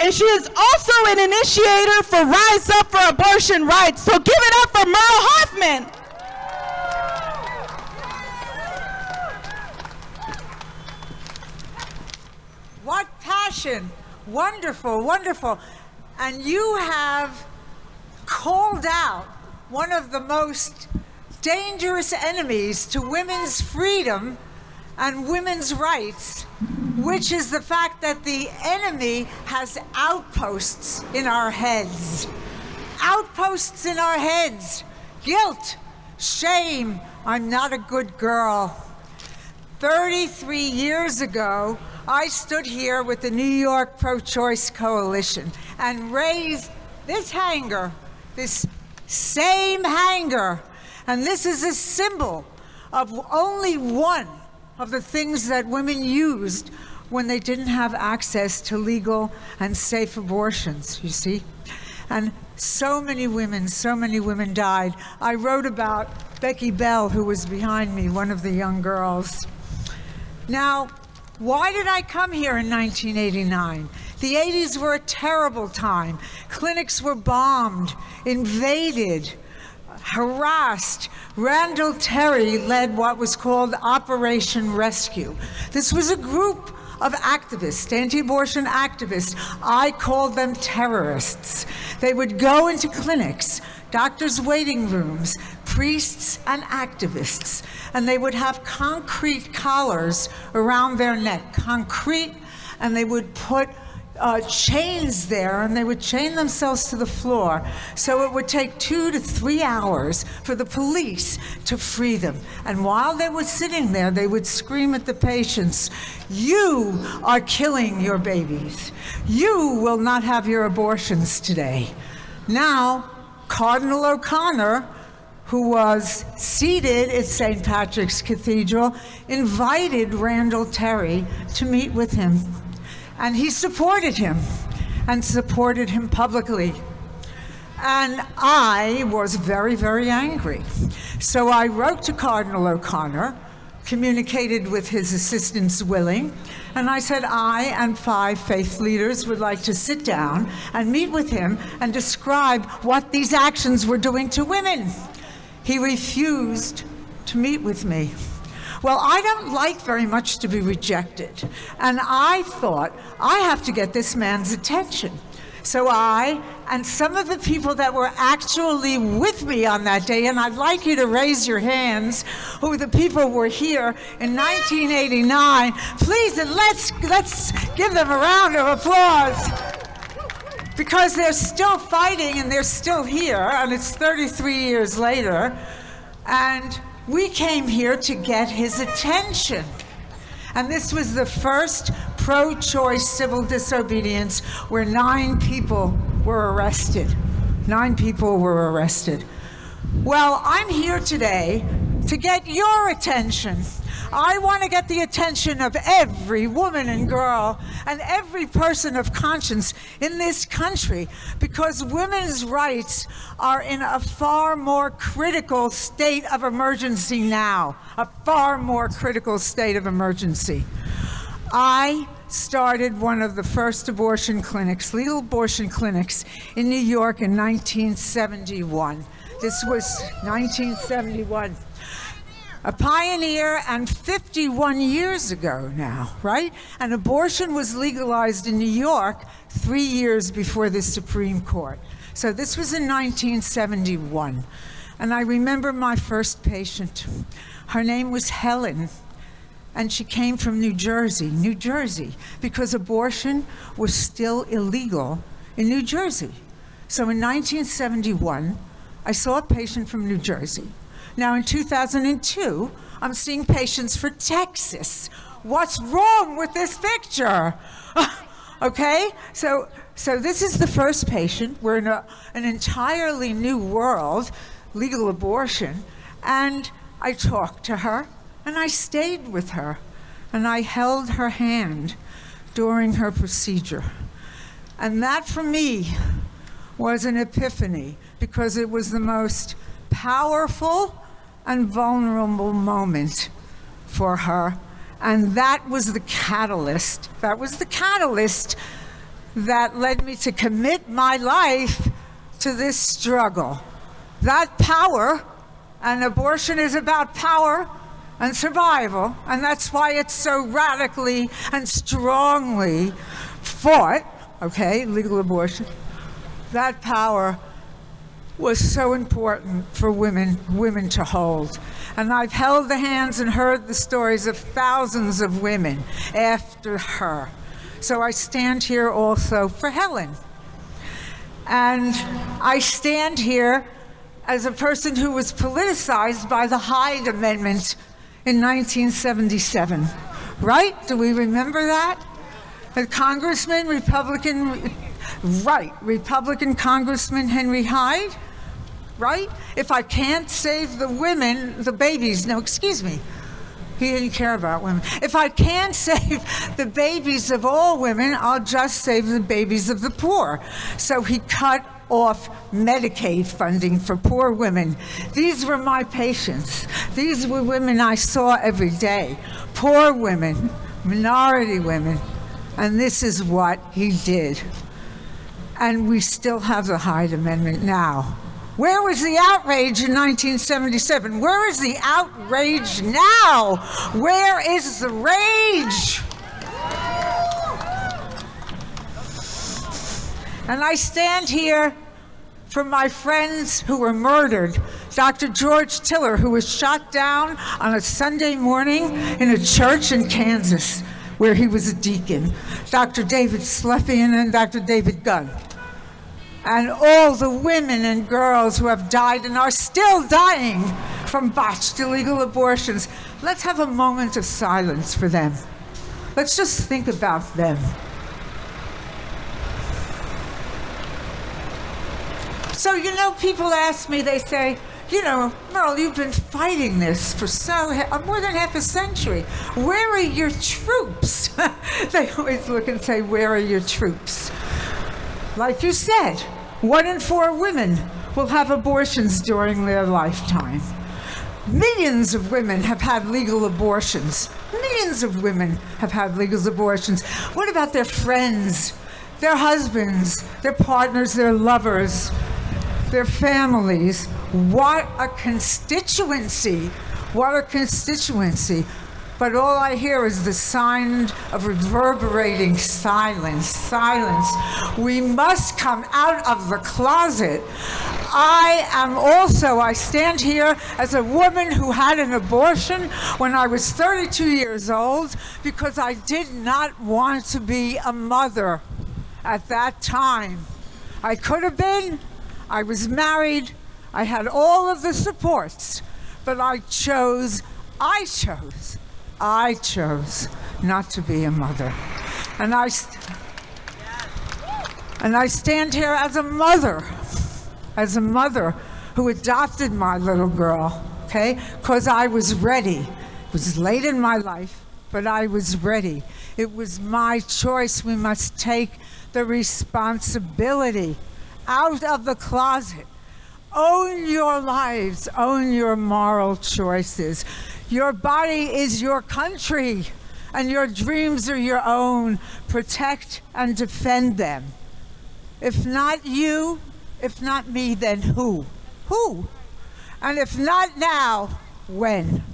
and she is also an initiator for Rise Up for Abortion Rights. So give it up for Merle Hoffman. What passion. Wonderful, wonderful. And you have called out one of the most dangerous enemies to women's freedom and women's rights, which is the fact that the enemy has outposts in our heads. Outposts in our heads. Guilt, shame, I'm not a good girl. 33 years ago, I stood here with the New York Pro-Choice Coalition and raised this hanger, this same hanger. And this is a symbol of only one of the things that women used when they didn't have access to legal and safe abortions, you see? And so many women died. I wrote about Becky Bell, who was behind me, one of the young girls. Now, why did I come here in 1989? The 80s were a terrible time. Clinics were bombed, invaded, harassed. Randall Terry led what was called Operation Rescue. This was a group of activists, anti-abortion activists. I called them terrorists. They would go into clinics, doctors' waiting rooms, priests and activists, and they would have concrete collars around their neck, concrete, and they would put chains there, and they would chain themselves to the floor. So it would take 2 to 3 hours for the police to free them. And while they were sitting there, they would scream at the patients, "You are killing your babies. You will not have your abortions today." Now, Cardinal O'Connor, who was seated at St. Patrick's Cathedral, invited Randall Terry to meet with him. And he supported him, and supported him publicly. And I was very, very angry. So I wrote to Cardinal O'Connor, communicated with his assistants Willing, and I said I and 5 faith leaders would like to sit down and meet with him and describe what these actions were doing to women. He refused to meet with me. Well, I don't like very much to be rejected. And I thought, I have to get this man's attention. So I, and some of the people that were actually with me on that day, and I'd like you to raise your hands, who the people were here in 1989, please, and let's give them a round of applause. Because they're still fighting and they're still here, and it's 33 years later, and we came here to get his attention. And this was the first pro-choice civil disobedience where 9 people were arrested. 9 people were arrested. Well, I'm here today to get your attention. I want to get the attention of every woman and girl and every person of conscience in this country, because women's rights are in a far more critical state of emergency now, a far more critical state of emergency. I started one of the first abortion clinics, legal abortion clinics, in New York in 1971. This was 1971. A pioneer, and 51 years ago now, right? And abortion was legalized in New York 3 years before the Supreme Court. So this was in 1971. And I remember my first patient. Her name was Helen, and she came from New Jersey, because abortion was still illegal in New Jersey. So in 1971, I saw a patient from New Jersey. Now in 2002, I'm seeing patients for Texas. What's wrong with this picture? Okay, so this is the first patient. We're in an entirely new world, legal abortion, and I talked to her, and I stayed with her, and I held her hand during her procedure. And that for me was an epiphany, because it was the most powerful and vulnerable moment for her. And that was the catalyst. That was the catalyst that led me to commit my life to this struggle. That power, and abortion is about power and survival, and that's why it's so radically and strongly fought, okay, legal abortion. That power was so important for women to hold. And I've held the hands and heard the stories of thousands of women after her. So I stand here also for Helen. And I stand here as a person who was politicized by the Hyde Amendment in 1977. Right? Do we remember that? The Congressman, Republican Congressman Henry Hyde, right? If I can't save the women, the babies, no, excuse me. He didn't care about women. If I can't save the babies of all women, I'll just save the babies of the poor. So he cut off Medicaid funding for poor women. These were my patients. These were women I saw every day. Poor women, minority women. And this is what he did. And we still have the Hyde Amendment now. Where was the outrage in 1977? Where is the outrage now? Where is the rage? And I stand here for my friends who were murdered. Dr. George Tiller, who was shot down on a Sunday morning in a church in Kansas, where he was a deacon. Dr. David Sleffian and Dr. David Gunn. And all the women and girls who have died and are still dying from botched illegal abortions. Let's have a moment of silence for them. Let's just think about them. So, people ask me, they say, Merle, you've been fighting this for more than half a century. Where are your troops? They always look and say, where are your troops? Like you said, 1 in 4 women will have abortions during their lifetime. Millions of women have had legal abortions. Millions of women have had legal abortions. What about their friends, their husbands, their partners, their lovers, their families? What a constituency. What a constituency. But all I hear is the sound of reverberating silence, silence. We must come out of the closet. I stand here as a woman who had an abortion when I was 32 years old because I did not want to be a mother at that time. I could have been. I was married. I had all of the supports, but I chose not to be a mother. And I stand here as a mother who adopted my little girl, okay? Because I was ready. It was late in my life, but I was ready. It was my choice. We must take the responsibility out of the closet. Own your lives, own your moral choices. Your body is your country, and your dreams are your own. Protect and defend them. If not you, if not me, then who? Who? And if not now, when?